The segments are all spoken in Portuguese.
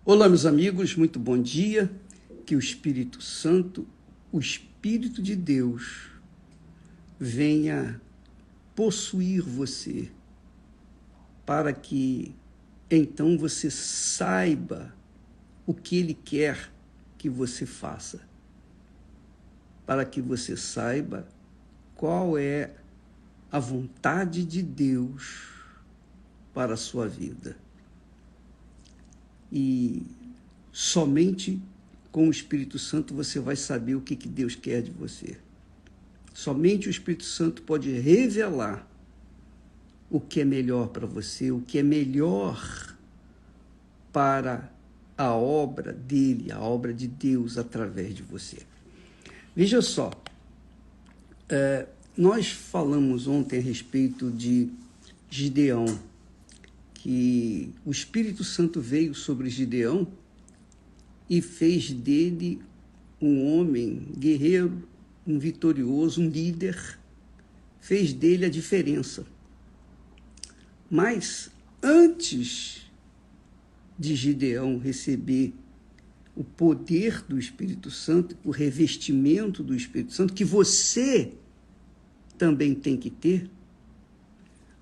Olá, meus amigos, muito bom dia. Que o Espírito Santo, o Espírito de Deus, venha possuir você, para que então você saiba o que Ele quer que você faça, para que você saiba qual é a vontade de Deus para a sua vida. E somente com o Espírito Santo você vai saber o que Deus quer de você. Somente o Espírito Santo pode revelar o que é melhor para você, o que é melhor para a obra dele, a obra de Deus através de você. Veja só, nós falamos ontem a respeito de Gideão, que o Espírito Santo veio sobre Gideão e fez dele um homem guerreiro, um vitorioso, um líder, fez dele a diferença. Mas antes de Gideão receber o poder do Espírito Santo, o revestimento do Espírito Santo, que você também tem que ter,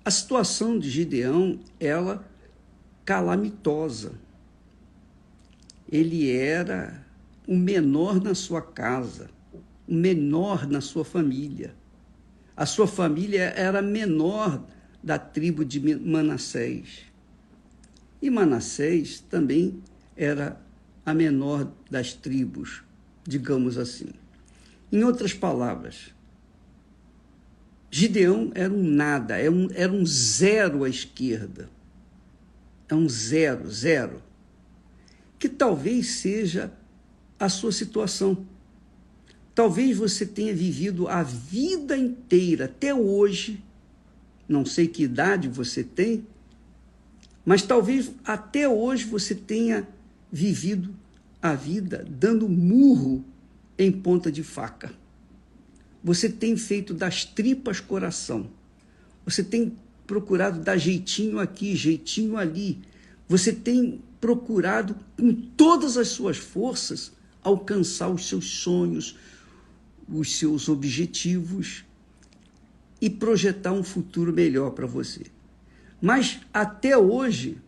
a situação de Gideão, ela calamitosa. Ele era o menor na sua casa, o menor na sua família. A sua família era a menor da tribo de Manassés. E Manassés também era a menor das tribos, digamos assim. Em outras palavras, Gideão era um nada, era um zero à esquerda. É um zero. Que talvez seja a sua situação. Talvez você tenha vivido a vida inteira, até hoje, não sei que idade você tem, mas talvez até hoje você tenha vivido a vida dando murro em ponta de faca. Você tem feito das tripas coração. Você tem procurado dar jeitinho aqui, jeitinho ali. Você tem procurado, com todas as suas forças, alcançar os seus sonhos, os seus objetivos e projetar um futuro melhor para você. Mas até hoje,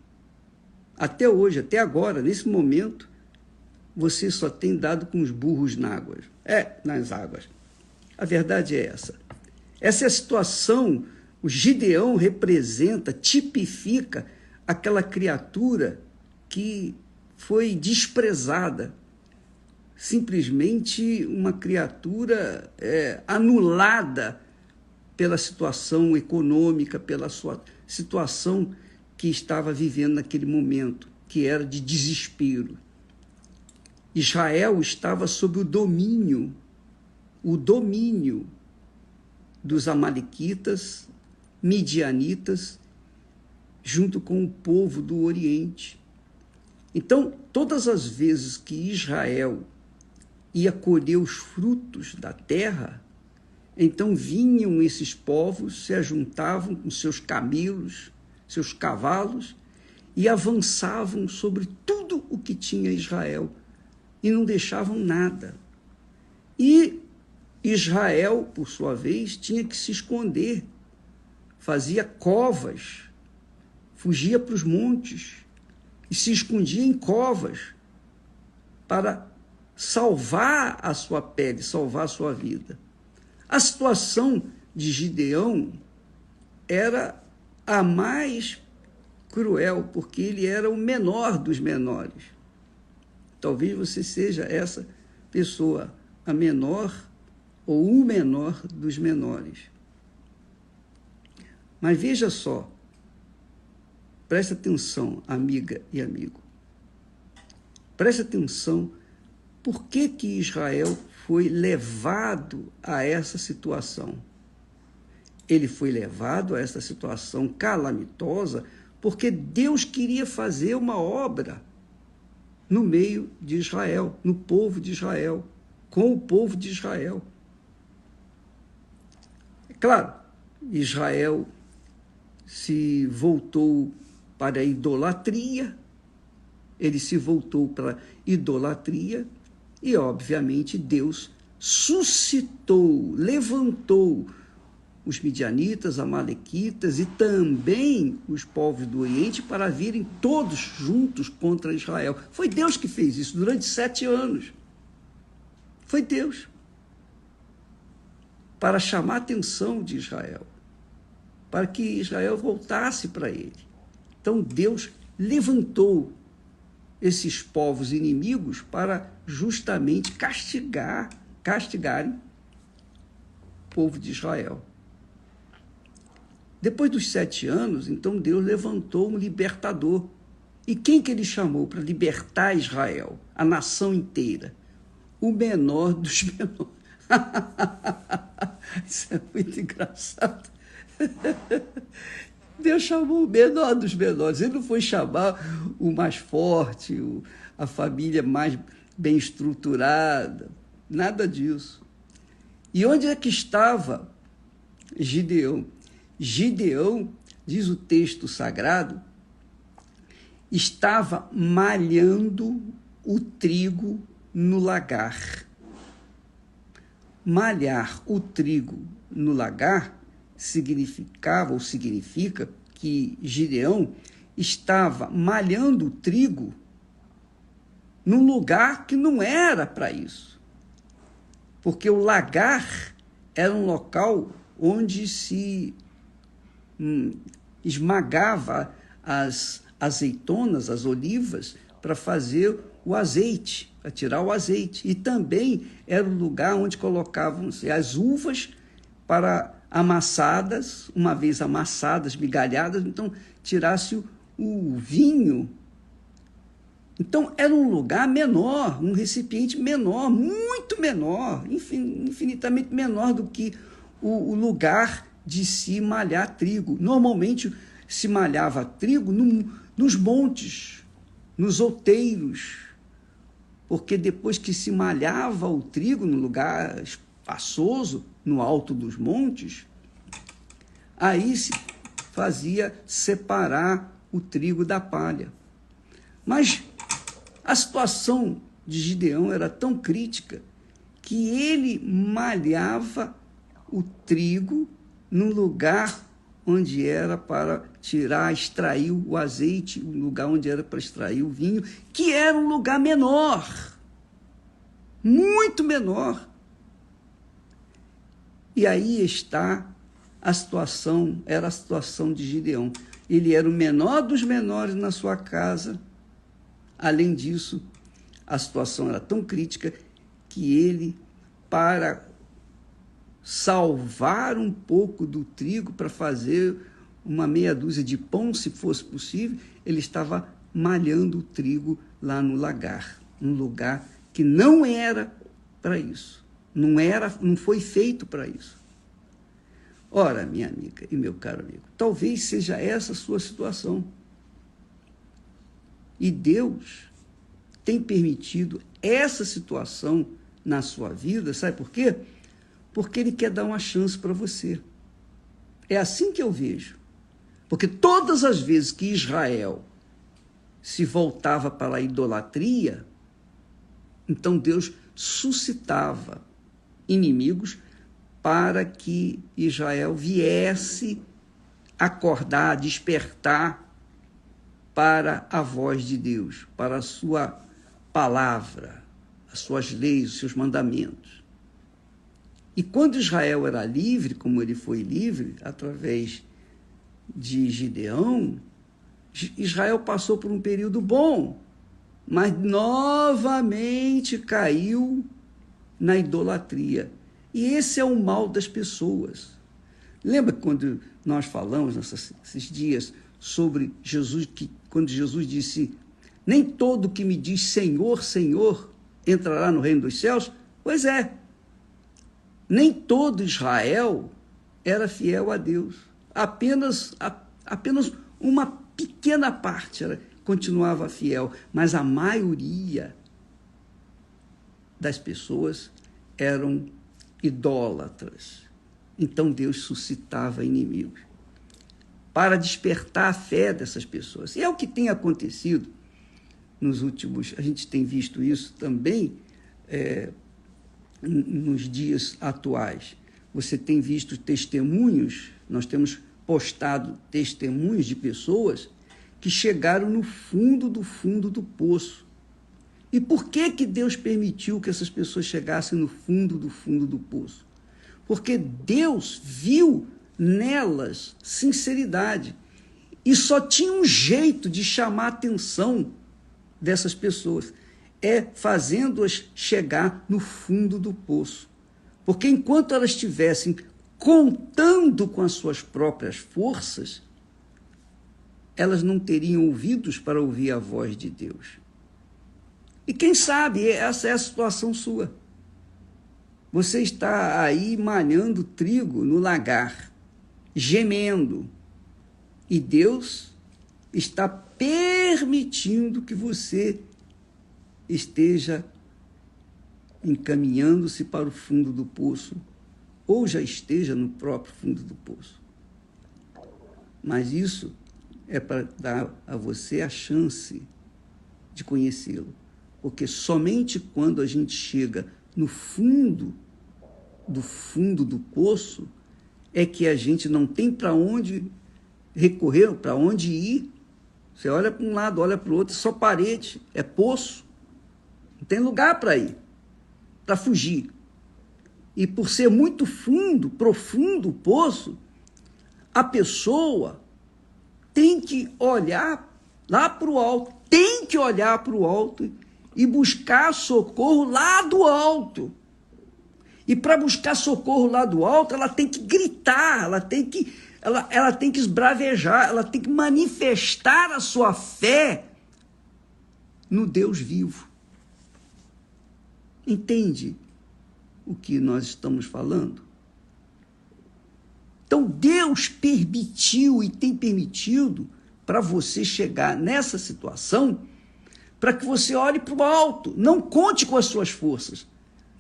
até agora, nesse momento, você só tem dado com os burros nas águas. A verdade é essa. Essa é a situação. O Gideão representa, tipifica aquela criatura que foi desprezada, simplesmente uma criatura anulada pela situação econômica, pela sua situação que estava vivendo naquele momento, que era de desespero. Israel estava sob o domínio dos amalequitas, midianitas, junto com o povo do Oriente. Então, todas as vezes que Israel ia colher os frutos da terra, então vinham esses povos, se ajuntavam com seus camelos, seus cavalos, e avançavam sobre tudo o que tinha Israel, e não deixavam nada. E Israel, por sua vez, tinha que se esconder, fazia covas, fugia para os montes e se escondia em covas para salvar a sua pele, salvar a sua vida. A situação de Gideão era a mais cruel, porque ele era o menor dos menores. Talvez você seja essa pessoa, a menor ou o menor dos menores. Mas veja só, preste atenção, amiga e amigo. Preste atenção, por que Israel foi levado a essa situação? Ele foi levado a essa situação calamitosa porque Deus queria fazer uma obra no meio de Israel, no povo de Israel, com o povo de Israel. Claro, Israel se voltou para a idolatria, ele se voltou para a idolatria e, obviamente, Deus suscitou, levantou os midianitas, amalequitas e também os povos do Oriente para virem todos juntos contra Israel. Foi Deus que fez isso durante 7 anos. Foi Deus. Para chamar a atenção de Israel, para que Israel voltasse para ele. Então Deus levantou esses povos inimigos para justamente castigarem o povo de Israel. Depois dos 7 anos, então Deus levantou um libertador. E quem que ele chamou para libertar Israel, a nação inteira? O menor dos menores. Isso é muito engraçado. Deus chamou o menor dos menores. Ele não foi chamar o mais forte, a família mais bem estruturada. Nada disso. E onde é que estava Gideão? Gideão, diz o texto sagrado, estava malhando o trigo no lagar. Malhar o trigo no lagar significa que Gideão estava malhando o trigo num lugar que não era para isso. Porque o lagar era um local onde se esmagava as azeitonas, as olivas, para fazer o azeite, para tirar o azeite. E também era o lugar onde colocavam-se as uvas para amassadas, uma vez amassadas, migalhadas, então tirasse o vinho. Então era um lugar menor, um recipiente menor, muito menor, infinitamente menor do que o lugar de se malhar trigo. Normalmente se malhava trigo nos montes, nos outeiros, porque depois que se malhava o trigo no lugar espaçoso, no alto dos montes, aí se fazia separar o trigo da palha. Mas a situação de Gideão era tão crítica que ele malhava o trigo num lugar onde era para extrair o azeite, um lugar onde era para extrair o vinho, que era um lugar menor, muito menor. E aí está era a situação de Gideão. Ele era o menor dos menores na sua casa. Além disso, a situação era tão crítica que ele, para salvar um pouco do trigo, para fazer uma meia dúzia de pão, se fosse possível, ele estava malhando o trigo lá no lagar, um lugar que não era para isso, não foi feito para isso. Ora, minha amiga e meu caro amigo, talvez seja essa a sua situação. E Deus tem permitido essa situação na sua vida, sabe por quê? Porque Ele quer dar uma chance para você. É assim que eu vejo. Porque todas as vezes que Israel se voltava para a idolatria, então Deus suscitava inimigos para que Israel viesse acordar, despertar para a voz de Deus, para a sua palavra, as suas leis, os seus mandamentos. E quando Israel era livre, como ele foi livre, através de Gideão, Israel passou por um período bom, mas novamente caiu na idolatria. E esse é o mal das pessoas. Lembra quando nós falamos nesses dias sobre Jesus, quando Jesus disse: nem todo que me diz Senhor, Senhor, entrará no reino dos céus? Pois é, nem todo Israel era fiel a Deus. Apenas uma pequena parte continuava fiel, mas a maioria das pessoas eram idólatras. Então Deus suscitava inimigos para despertar a fé dessas pessoas. E é o que tem acontecido a gente tem visto isso também nos dias atuais. Você tem visto testemunhos, nós temos postado testemunhos de pessoas que chegaram no fundo do poço. E por que Deus permitiu que essas pessoas chegassem no fundo do poço? Porque Deus viu nelas sinceridade. E só tinha um jeito de chamar a atenção dessas pessoas, fazendo-as chegar no fundo do poço. Porque enquanto elas estivessem contando com as suas próprias forças, elas não teriam ouvidos para ouvir a voz de Deus. E quem sabe essa é a situação sua. Você está aí malhando trigo no lagar, gemendo, e Deus está permitindo que você esteja encaminhando-se para o fundo do poço, ou já esteja no próprio fundo do poço. Mas isso é para dar a você a chance de conhecê-lo, porque somente quando a gente chega no fundo do poço é que a gente não tem para onde recorrer, para onde ir. Você olha para um lado, olha para o outro, é só parede, é poço. Não tem lugar para ir, para fugir. E por ser muito profundo o poço, a pessoa tem que olhar lá para o alto, e buscar socorro lá do alto. E para buscar socorro lá do alto, ela tem que gritar, ela tem que esbravejar, ela tem que manifestar a sua fé no Deus vivo. Entende o que nós estamos falando? Então, Deus permitiu e tem permitido para você chegar nessa situação, para que você olhe para o alto. Não conte com as suas forças.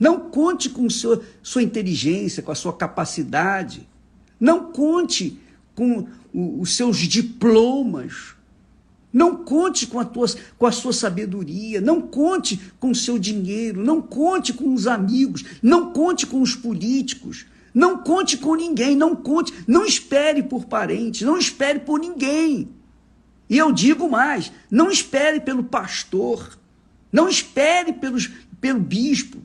Não conte com sua inteligência, com a sua capacidade. Não conte com os seus diplomas. Não conte com a sua sabedoria. Não conte com o seu dinheiro. Não conte com os amigos. Não conte com os políticos. Não conte com ninguém. Não espere por parentes. Não espere por ninguém. E eu digo mais, não espere pelo pastor, não espere pelo bispo,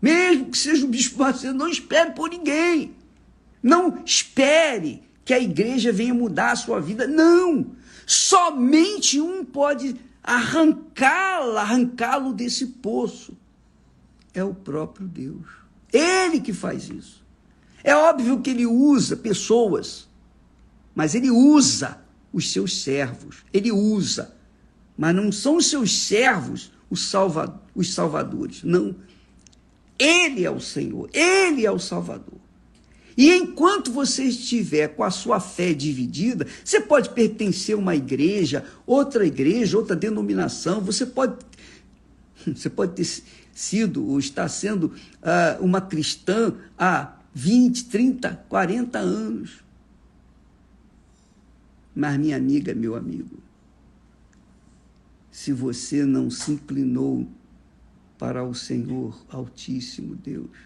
mesmo que seja o bispo Macedo, não espere por ninguém, não espere que a igreja venha mudar a sua vida, não, somente um pode arrancá-lo desse poço, é o próprio Deus, ele que faz isso. É óbvio que ele usa pessoas, mas ele usa os seus servos, ele usa, mas não são os seus servos os salvadores, não. Ele é o Senhor, ele é o Salvador. E enquanto você estiver com a sua fé dividida, você pode pertencer a uma igreja, outra denominação, você pode ter sido ou está sendo uma cristã há 20, 30, 40 anos. Mas, minha amiga, meu amigo, se você não se inclinou para o Senhor Altíssimo Deus,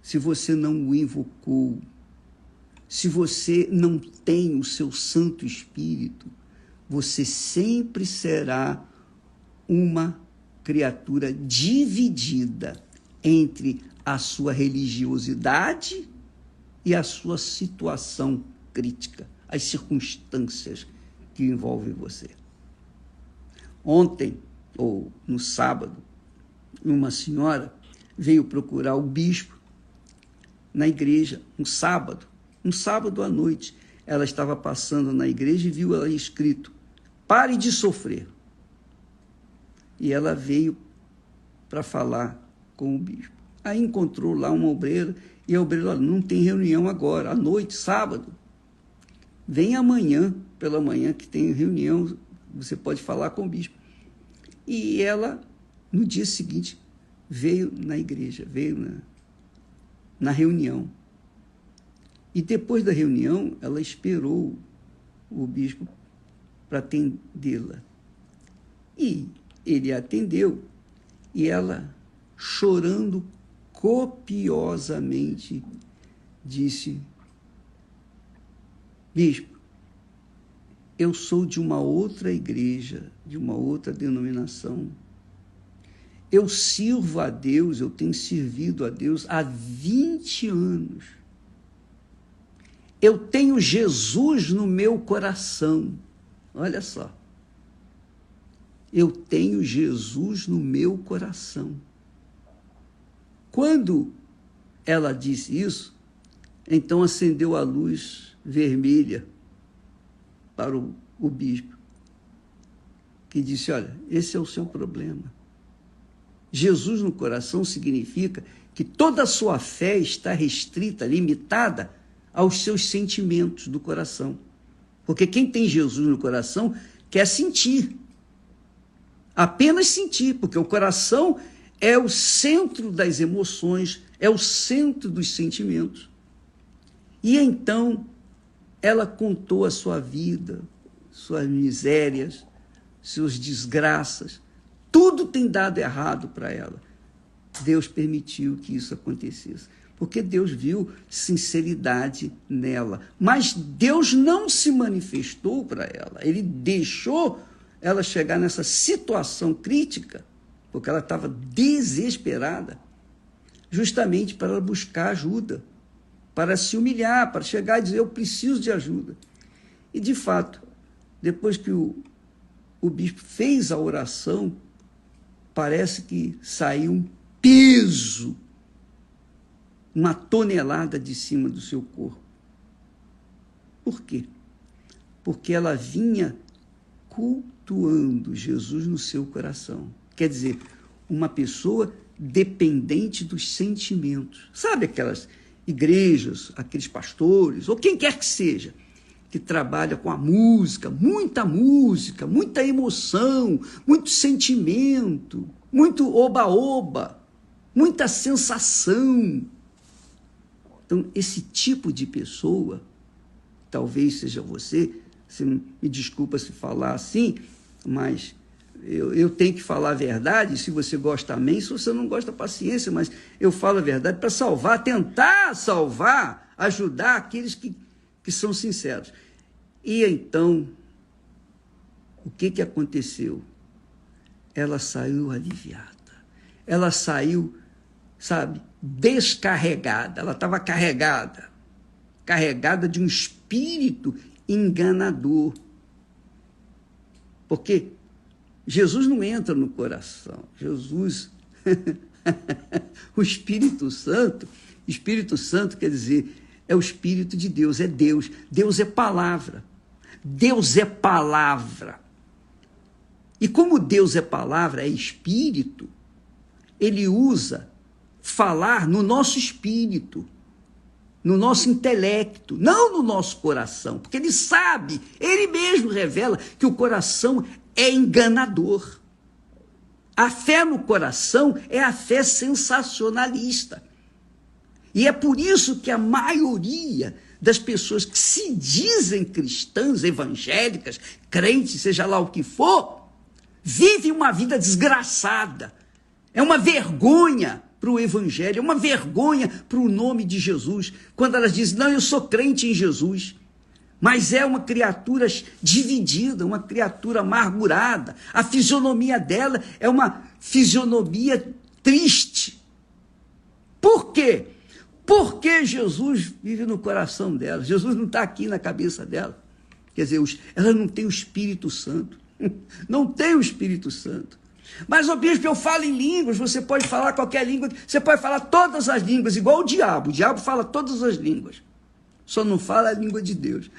se você não o invocou, se você não tem o seu Santo Espírito, você sempre será uma criatura dividida entre a sua religiosidade e a sua situação crítica, as circunstâncias que envolvem você. Ontem, ou no sábado, uma senhora veio procurar o bispo na igreja, um sábado à noite. Ela estava passando na igreja e viu ela escrito, pare de sofrer. E ela veio para falar com o bispo. Aí encontrou lá uma obreira, e a obreira, olha, não tem reunião agora, à noite, sábado. Vem amanhã, pela manhã, que tem reunião, você pode falar com o bispo. E ela, no dia seguinte, veio na igreja, veio na reunião. E depois da reunião, ela esperou o bispo para atendê-la. E ele atendeu, e ela, chorando copiosamente, disse: bispo, eu sou de uma outra igreja, de uma outra denominação. Eu sirvo a Deus, eu tenho servido a Deus há 20 anos. Eu tenho Jesus no meu coração. Olha só. Eu tenho Jesus no meu coração. Quando ela disse isso, então acendeu a luz vermelha para o bispo, que disse: olha, esse é o seu problema. Jesus no coração significa que toda a sua fé está restrita, limitada aos seus sentimentos do coração. Porque quem tem Jesus no coração quer sentir. Apenas sentir, porque o coração é o centro das emoções, é o centro dos sentimentos. E então ela contou a sua vida, suas misérias, suas desgraças. Tudo tem dado errado para ela. Deus permitiu que isso acontecesse, porque Deus viu sinceridade nela. Mas Deus não se manifestou para ela. Ele deixou ela chegar nessa situação crítica, porque ela estava desesperada, justamente para ela buscar ajuda, para se humilhar, para chegar e dizer: eu preciso de ajuda. E, de fato, depois que o bispo fez a oração, parece que saiu um peso, uma tonelada de cima do seu corpo. Por quê? Porque ela vinha cultuando Jesus no seu coração. Quer dizer, uma pessoa dependente dos sentimentos. Sabe aquelas igrejas, aqueles pastores, ou quem quer que seja, que trabalha com a música, muita emoção, muito sentimento, muito oba-oba, muita sensação. Então, esse tipo de pessoa, talvez seja você me desculpa se falar assim, mas eu tenho que falar a verdade. Se você gosta, amém. Se você não gosta, paciência, mas eu falo a verdade para salvar, tentar salvar, ajudar aqueles que são sinceros. E então, o que aconteceu? Ela saiu aliviada. Ela saiu, sabe, descarregada. Ela estava carregada de um espírito enganador. Porque Jesus não entra no coração. Jesus, o Espírito Santo quer dizer, é o Espírito de Deus, é Deus. Deus é palavra. Deus é palavra. E como Deus é palavra, é espírito, ele usa falar no nosso espírito, no nosso intelecto, não no nosso coração, porque ele sabe, ele mesmo revela que o coração é enganador. A fé no coração é a fé sensacionalista. E é por isso que a maioria das pessoas que se dizem cristãs, evangélicas, crentes, seja lá o que for, vivem uma vida desgraçada. É uma vergonha para o evangelho, é uma vergonha para o nome de Jesus, quando elas dizem: não, eu sou crente em Jesus, mas é uma criatura dividida, uma criatura amargurada, a fisionomia dela é uma fisionomia triste. Por quê? Porque Jesus vive no coração dela, Jesus não está aqui na cabeça dela, quer dizer, ela não tem o Espírito Santo, não tem o Espírito Santo. Mas, ô bispo, eu falo em línguas. Você pode falar qualquer língua, você pode falar todas as línguas, igual o diabo fala todas as línguas, só não fala a língua de Deus.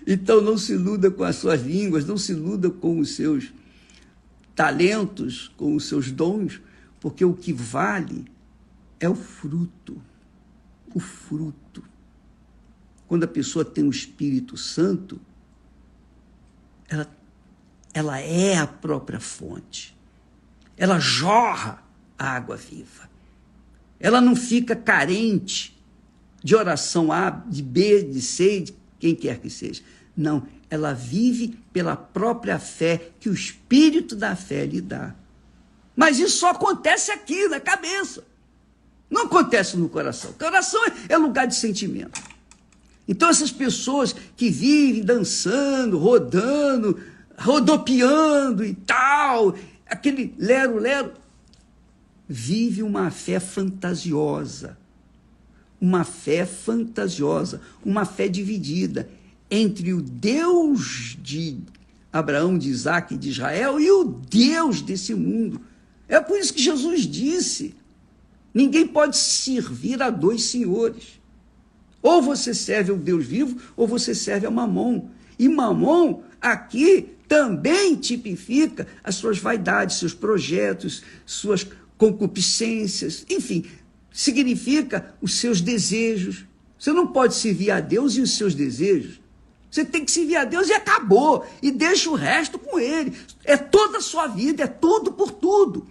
Então não se iluda com as suas línguas, não se iluda com os seus talentos, com os seus dons, porque o que vale é o fruto. O fruto. Quando a pessoa tem o Espírito Santo, ela é a própria fonte. Ela jorra a água viva. Ela não fica carente de oração A, de B, de C, de quem quer que seja. Não, ela vive pela própria fé que o Espírito da fé lhe dá. Mas isso só acontece aqui, na cabeça. Não acontece no coração. O coração é lugar de sentimento. Então essas pessoas que vivem dançando, rodando, rodopiando e tal, aquele lero-lero, vive uma fé fantasiosa. Uma fé fantasiosa, uma fé dividida entre o Deus de Abraão, de Isaac e de Israel e o Deus desse mundo. É por isso que Jesus disse: ninguém pode servir a dois senhores. Ou você serve ao Deus vivo, ou você serve a Mamon. E Mamon, aqui, também tipifica as suas vaidades, seus projetos, suas concupiscências, enfim, significa os seus desejos. Você não pode servir a Deus e os seus desejos. Você tem que servir a Deus e acabou. E deixa o resto com Ele. É toda a sua vida, é tudo por tudo.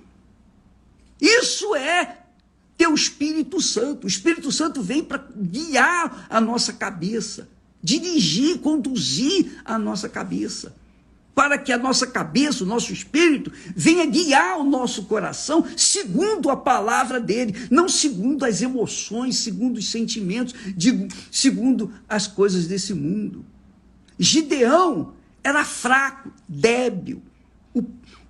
Isso é ter o Espírito Santo. O Espírito Santo vem para guiar a nossa cabeça, dirigir, conduzir a nossa cabeça, para que a nossa cabeça, o nosso espírito, venha guiar o nosso coração segundo a palavra dele, não segundo as emoções, segundo os sentimentos, segundo as coisas desse mundo. Gideão era fraco, débil,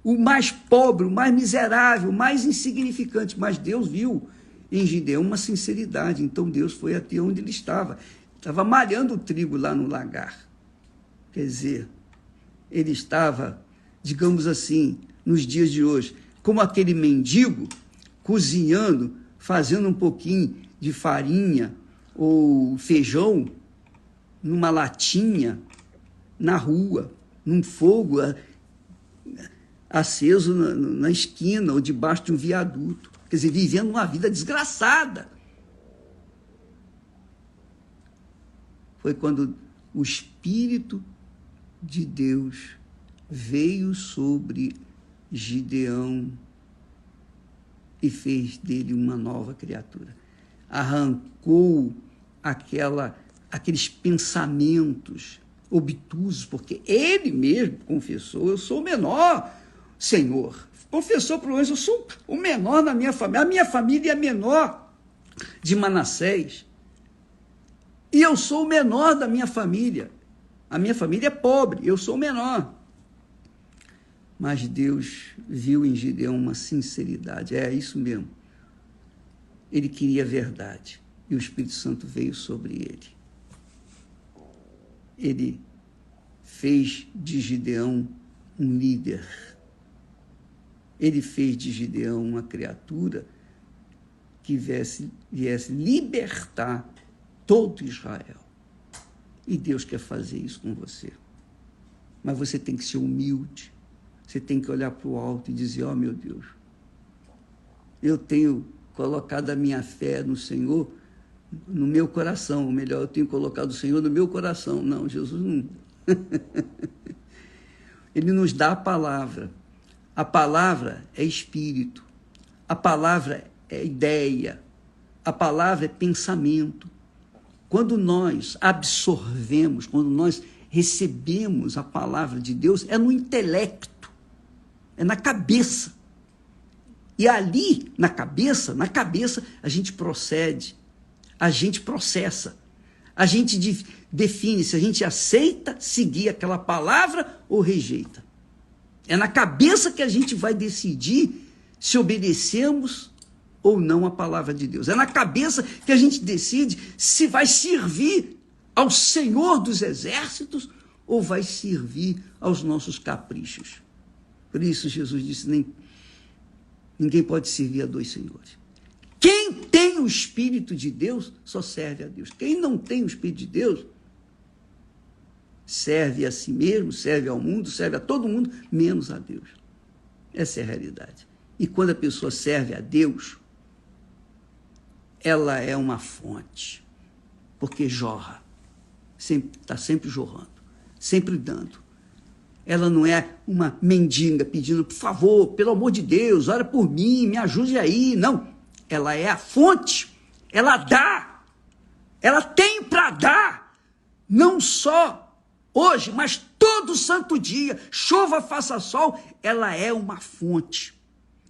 o mais pobre, o mais miserável, o mais insignificante, mas Deus viu em Gideão uma sinceridade. Então Deus foi até onde ele estava malhando o trigo lá no lagar. Quer dizer, ele estava, digamos assim, nos dias de hoje, como aquele mendigo cozinhando, fazendo um pouquinho de farinha ou feijão numa latinha na rua, num fogo aceso na esquina ou debaixo de um viaduto. Quer dizer, vivendo uma vida desgraçada. Foi quando o Espírito de Deus veio sobre Gideão e fez dele uma nova criatura. Arrancou aqueles pensamentos obtusos, porque ele mesmo confessou: eu sou o menor, Senhor. Confessou para o anjo: eu sou o menor na minha família, a minha família é a menor de Manassés, e eu sou o menor da minha família. A minha família é pobre, eu sou o menor. Mas Deus viu em Gideão uma sinceridade. É isso mesmo. Ele queria a verdade. E o Espírito Santo veio sobre ele. Ele fez de Gideão um líder. Ele fez de Gideão uma criatura que viesse libertar todo Israel. E Deus quer fazer isso com você. Mas você tem que ser humilde. Você tem que olhar para o alto e dizer: ó, meu Deus, eu tenho colocado a minha fé no Senhor, no meu coração. Ou melhor, eu tenho colocado o Senhor no meu coração. Não, Jesus não. Ele nos dá a palavra. A palavra é espírito. A palavra é ideia. A palavra é pensamento. Quando nós absorvemos, quando nós recebemos a palavra de Deus, é no intelecto, é na cabeça. E ali, na cabeça, a gente procede, a gente processa, a gente define se a gente aceita seguir aquela palavra ou rejeita. É na cabeça que a gente vai decidir se obedecemos ou não a palavra de Deus. É na cabeça que a gente decide se vai servir ao Senhor dos Exércitos ou vai servir aos nossos caprichos. Por isso Jesus disse: ninguém pode servir a dois senhores. Quem tem o Espírito de Deus só serve a Deus. Quem não tem o Espírito de Deus serve a si mesmo, serve ao mundo, serve a todo mundo, menos a Deus. Essa é a realidade. E quando a pessoa serve a Deus, ela é uma fonte, porque jorra, está sempre jorrando, sempre dando. Ela não é uma mendiga pedindo: por favor, pelo amor de Deus, ora por mim, me ajude aí. Não, ela é a fonte, ela dá, ela tem para dar, não só hoje, mas todo santo dia, chova, faça sol, ela é uma fonte.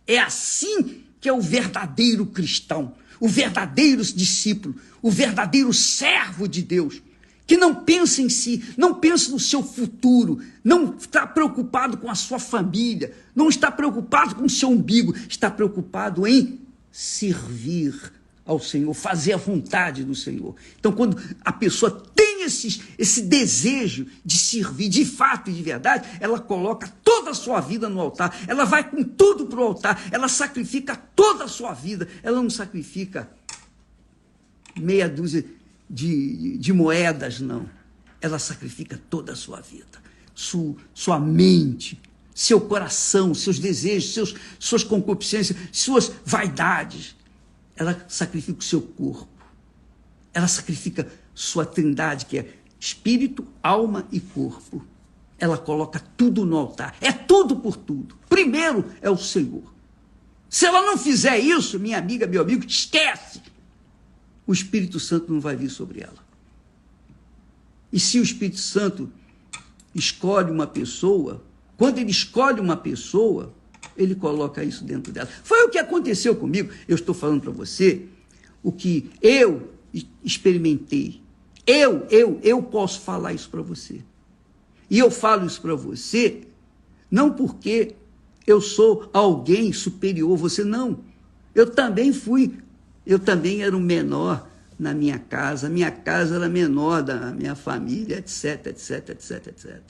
É assim que é o verdadeiro cristão, o verdadeiro discípulo, o verdadeiro servo de Deus, que não pensa em si, não pensa no seu futuro, não está preocupado com a sua família, não está preocupado com o seu umbigo, está preocupado em servir ao Senhor, fazer a vontade do Senhor. Então, quando a pessoa tem esse desejo de servir de fato e de verdade, ela coloca toda a sua vida no altar, ela vai com tudo para o altar, ela sacrifica toda a sua vida, ela não sacrifica meia dúzia de moedas, não. Ela sacrifica toda a sua vida, sua mente, seu coração, seus desejos, suas concupiscências, suas vaidades. Ela sacrifica o seu corpo, ela sacrifica sua trindade, que é espírito, alma e corpo. Ela coloca tudo no altar, é tudo por tudo. Primeiro é o Senhor. Se ela não fizer isso, minha amiga, meu amigo, esquece. O Espírito Santo não vai vir sobre ela. E se o Espírito Santo escolhe uma pessoa, quando ele escolhe uma pessoa, ele coloca isso dentro dela. Foi o que aconteceu comigo. Eu estou falando para você o que eu experimentei. Eu posso falar isso para você. E eu falo isso para você não porque eu sou alguém superior a você, não. Eu também era um menor na minha casa era menor da minha família, etc, etc, etc, etc.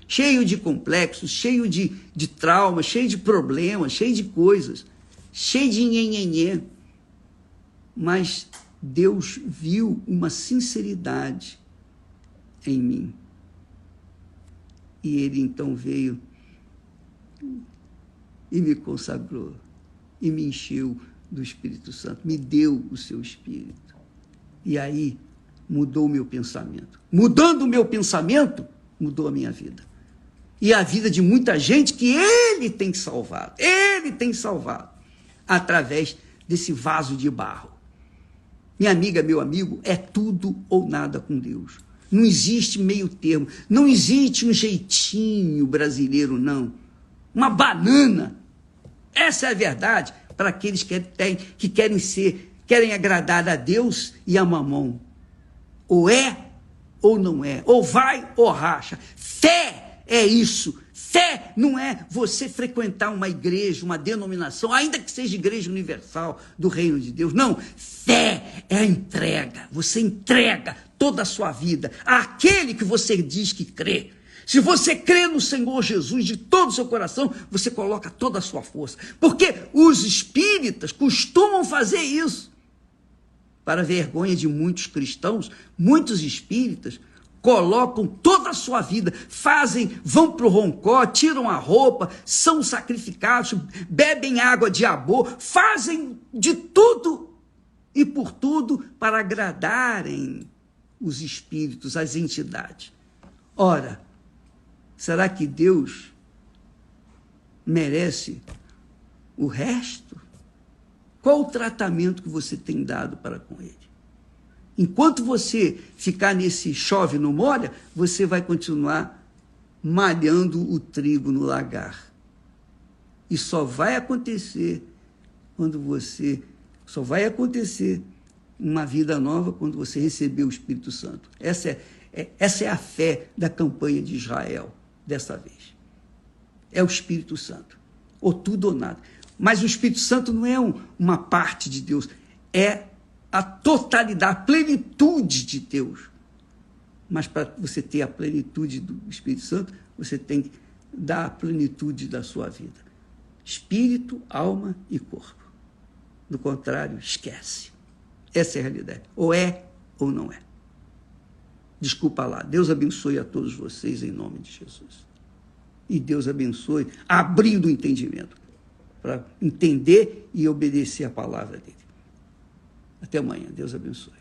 Cheio de complexos, cheio de traumas, cheio de problemas, cheio de coisas, cheio de nhenhenhê. Mas Deus viu uma sinceridade em mim. E Ele então veio e me consagrou, e me encheu do Espírito Santo, me deu o seu Espírito. E aí mudou o meu pensamento. Mudando o meu pensamento, mudou a minha vida. E a vida de muita gente que Ele tem salvado, através desse vaso de barro. Minha amiga, meu amigo, é tudo ou nada com Deus. Não existe meio termo, não existe um jeitinho brasileiro, não. Uma banana. Essa é a verdade para aqueles que querem agradar a Deus e a mamão. Ou é ou não é, ou vai ou racha. Fé é isso. Fé não é você frequentar uma igreja, uma denominação, ainda que seja igreja universal do reino de Deus. Não, fé é a entrega. Você entrega toda a sua vida àquele que você diz que crê. Se você crê no Senhor Jesus de todo o seu coração, você coloca toda a sua força. Porque os espíritas costumam fazer isso. Para a vergonha de muitos cristãos, muitos espíritas colocam toda a sua vida, vão para o roncó, tiram a roupa, são sacrificados, bebem água de abô, fazem de tudo e por tudo para agradarem os espíritos, as entidades. Ora, será que Deus merece o resto? Qual o tratamento que você tem dado para com Ele? Enquanto você ficar nesse chove não molha, você vai continuar malhando o trigo no lagar. E só vai acontecer uma vida nova quando você receber o Espírito Santo. Essa é a fé da campanha de Israel, dessa vez. É o Espírito Santo. Ou tudo ou nada. Mas o Espírito Santo não é uma parte de Deus, é a totalidade, a plenitude de Deus. Mas para você ter a plenitude do Espírito Santo, você tem que dar a plenitude da sua vida. Espírito, alma e corpo. Do contrário, esquece. Essa é a realidade. Ou é ou não é. Desculpa lá. Deus abençoe a todos vocês em nome de Jesus. E Deus abençoe, abrindo o entendimento, para entender e obedecer a palavra dele. Até amanhã. Deus abençoe.